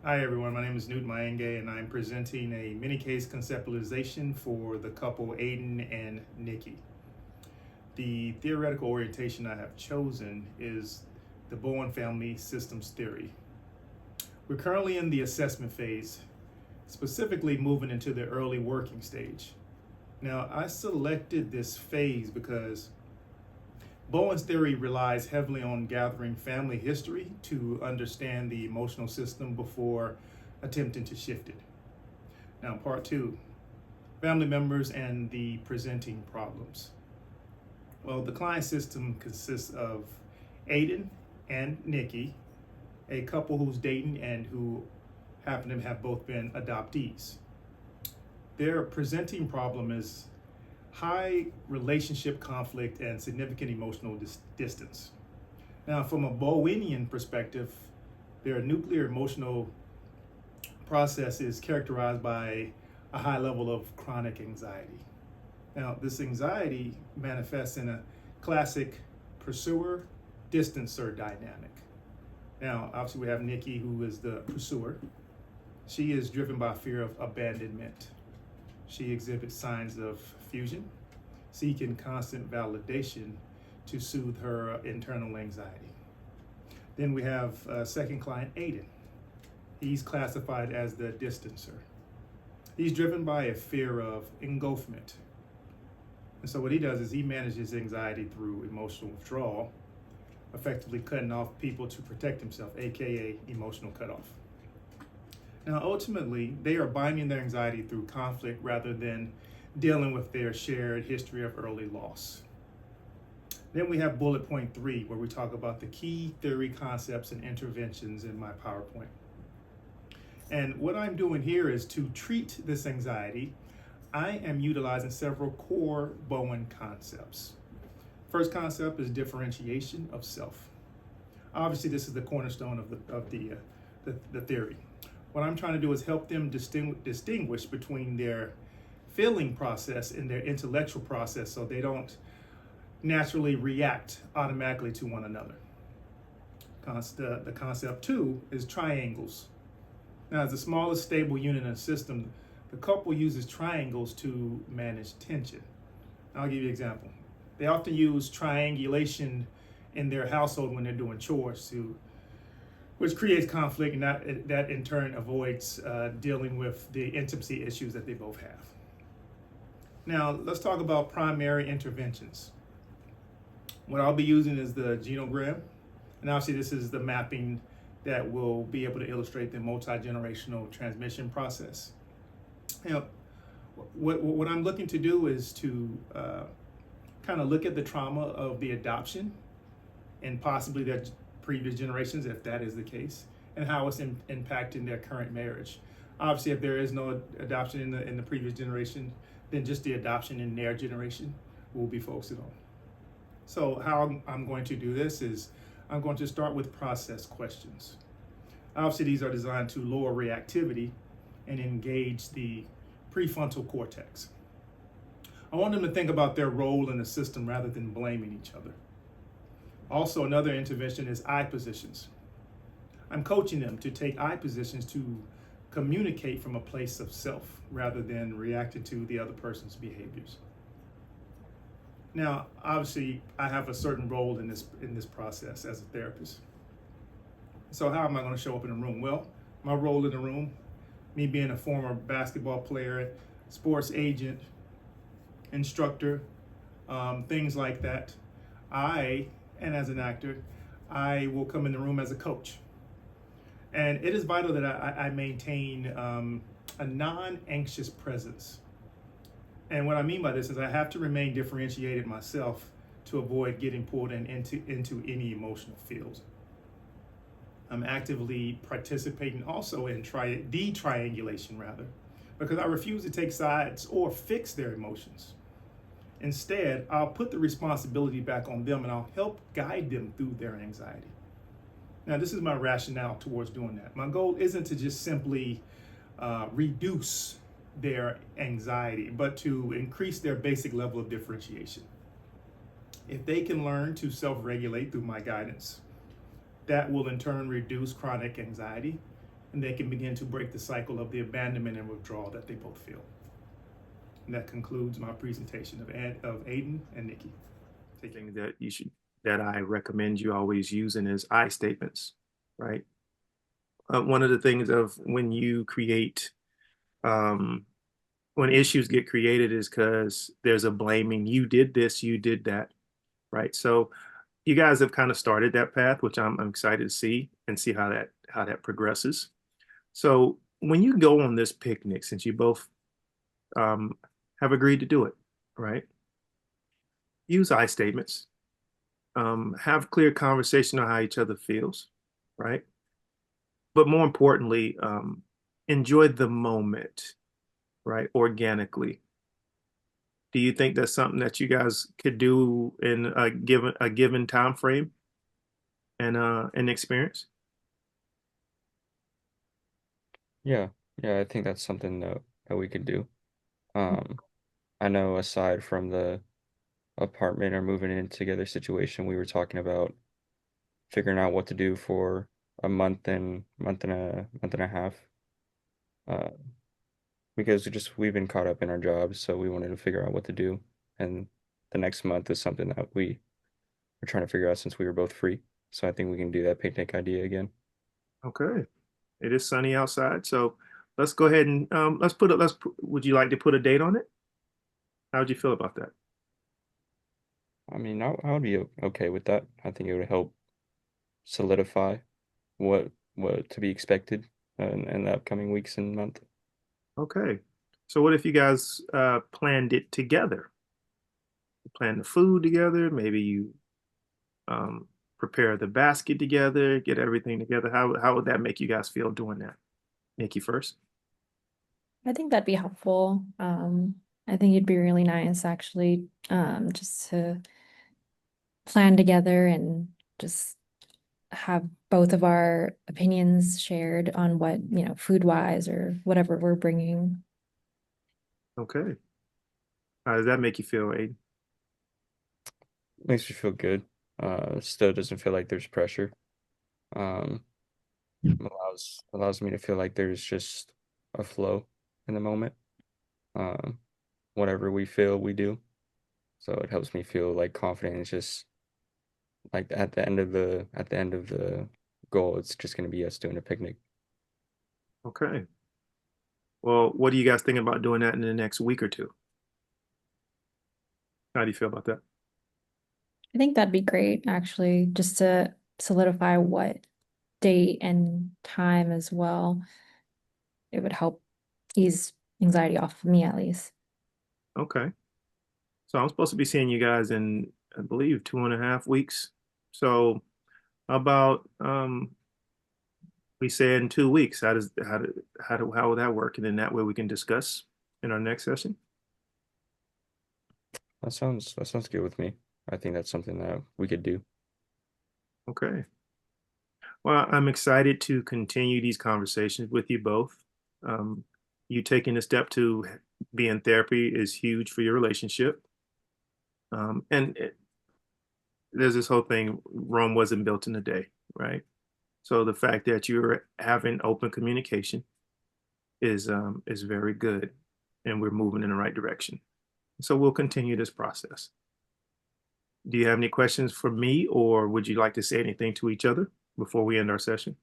Hi everyone, my name is Mayenge and I'm presenting a mini case conceptualization for the couple Aiden and Nikki. The theoretical orientation I have chosen is the Bowen family systems theory. We're currently in the assessment phase, specifically moving into the early working stage. Now, I selected this phase because Bowen's theory relies heavily on gathering family history to understand the emotional system before attempting to shift it. Now, part two, family members and the presenting problems. Well, the client system consists of Aiden and Nikki, a couple who's dating and who happen to have both been adoptees. Their presenting problem is high relationship conflict and significant emotional distance. Now, from a Bowenian perspective, their nuclear emotional process is characterized by a high level of chronic anxiety. Now, this anxiety manifests in a classic pursuer distancer dynamic. Now, obviously, we have Nikki, who is the pursuer. She is driven by fear of abandonment. She exhibits signs of fusion, seeking constant validation to soothe her internal anxiety. Then we have second client, Aiden. He's classified as the distancer. He's driven by a fear of engulfment. And so what he does is he manages anxiety through emotional withdrawal, effectively cutting off people to protect himself, AKA emotional cutoff. Now, ultimately, they are binding their anxiety through conflict rather than dealing with their shared history of early loss. Then we have bullet point 3, where we talk about the key theory concepts and interventions in my PowerPoint. And what I'm doing here is to treat this anxiety, I am utilizing several core Bowen concepts. First concept is differentiation of self. Obviously, this is the cornerstone of the theory. What I'm trying to do is help them distinguish between their feeling process and their intellectual process so they don't naturally react automatically to one another. The concept 2 is triangles. Now, as the smallest stable unit in a system, the couple uses triangles to manage tension. I'll give you an example. They often use triangulation in their household when they're doing chores, which creates conflict, and that in turn avoids dealing with the intimacy issues that they both have. Now, let's talk about primary interventions. What I'll be using is the genogram, and obviously this is the mapping that will be able to illustrate the multi-generational transmission process. What I'm looking to do is to kind of look at the trauma of the adoption and possibly their previous generations, if that is the case, and how it's impacting their current marriage. Obviously, if there is no adoption in the previous generation, then just the adoption in their generation we'll be focusing on. So how I'm going to do this is I'm going to start with process questions. Obviously, these are designed to lower reactivity and engage the prefrontal cortex. I want them to think about their role in the system rather than blaming each other. Also, another intervention is I positions. I'm coaching them to take I positions to communicate from a place of self rather than reacting to the other person's behaviors. Now, obviously, I have a certain role in this process as a therapist. So how am I going to show up in the room? Well, my role in the room, me being a former basketball player, sports agent, instructor, things like that, and as an actor, I will come in the room as a coach. And it is vital that I maintain a non-anxious presence. And what I mean by this is I have to remain differentiated myself to avoid getting pulled into any emotional fields. I'm actively participating also in de-triangulation because I refuse to take sides or fix their emotions. Instead, I'll put the responsibility back on them and I'll help guide them through their anxiety. Now, this is my rationale towards doing that. My goal isn't to just simply reduce their anxiety, but to increase their basic level of differentiation. If they can learn to self-regulate through my guidance, that will in turn reduce chronic anxiety and they can begin to break the cycle of the abandonment and withdrawal that they both feel. And that concludes my presentation of Aiden and Nikki. Thing that I recommend you always using is I statements, right? One of the things of when you create um, when issues get created is because there's a blaming. You did this, you did that, right? So you guys have kind of started that path, which I'm excited to see and see how that progresses. So when you go on this picnic, since you both um, have agreed to do it, right? Use I statements. Have clear conversation on how each other feels, right? But more importantly, enjoy the moment, right? Organically. Do you think that's something that you guys could do in a given time frame and an experience? Yeah, yeah, I think that's something that we could do. Um, I know aside from the apartment or moving in together situation, we were talking about figuring out what to do for a month and a half. Uh, because we've been caught up in our jobs, so we wanted to figure out what to do. And the next month is something that we are trying to figure out since we were both free. So I think we can do that picnic idea again. Okay. It is sunny outside, so let's go ahead and let's put it. Would you like to put a date on it? How would you feel about that? I mean, I would be okay with that. I think it would help solidify what to be expected in the upcoming weeks and month. Okay. So what if you guys planned it together? Plan the food together. Maybe you um, prepare the basket together, get everything together. How would that make you guys feel doing that? Nikki first. I think that'd be helpful. I think it'd be really nice actually, just to plan together and just have both of our opinions shared on what, food wise or whatever we're bringing. Okay. How does that make you feel, Aiden? Makes me feel good. Still doesn't feel like there's pressure. Um, allows me to feel like there's just a flow in the moment. Um, Whatever we feel, we do. So it helps me feel like confident. It's just like at the end of the goal, it's just gonna be us doing a picnic. Okay. Well, what do you guys think about doing that in the next week or two? How do you feel about that? I think that'd be great, actually, just to solidify what date and time as well. It would help ease anxiety off of me at least. Okay. So I'm supposed to be seeing you guys in, I believe, 2.5 weeks. So how about we say in 2 weeks? How will that work? And then that way we can discuss in our next session. That sounds good with me. I think that's something that we could do. Okay. Well, I'm excited to continue these conversations with you both. Um, you taking a step to be in therapy is huge for your relationship. There's this whole thing, Rome wasn't built in a day, right? So the fact that you're having open communication is very good, and we're moving in the right direction. So we'll continue this process. Do you have any questions for me, or would you like to say anything to each other before we end our session?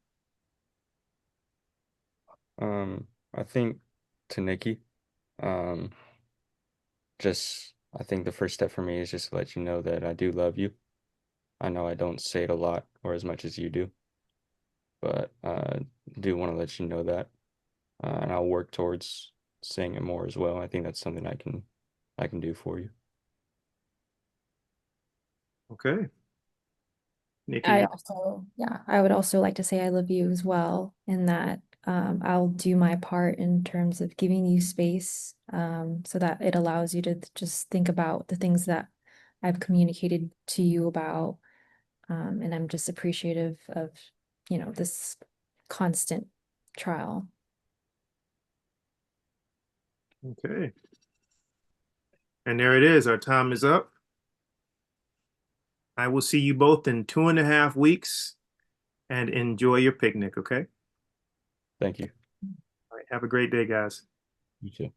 I think to Nikki, um, I think the first step for me is just to let you know that I do love you. I know I don't say it a lot or as much as you do, but do want to let you know that, and I'll work towards saying it more as well. I think that's something I can do for you. Okay, Nikki. I also, yeah, I would also like to say I love you as well, and that I'll do my part in terms of giving you space, so that it allows you to just think about the things that I've communicated to you about. And I'm just appreciative of, this constant trial. Okay, and there it is. Our time is up. I will see you both in 2.5 weeks, and enjoy your picnic. Okay. Thank you. All right, have a great day, guys. You too.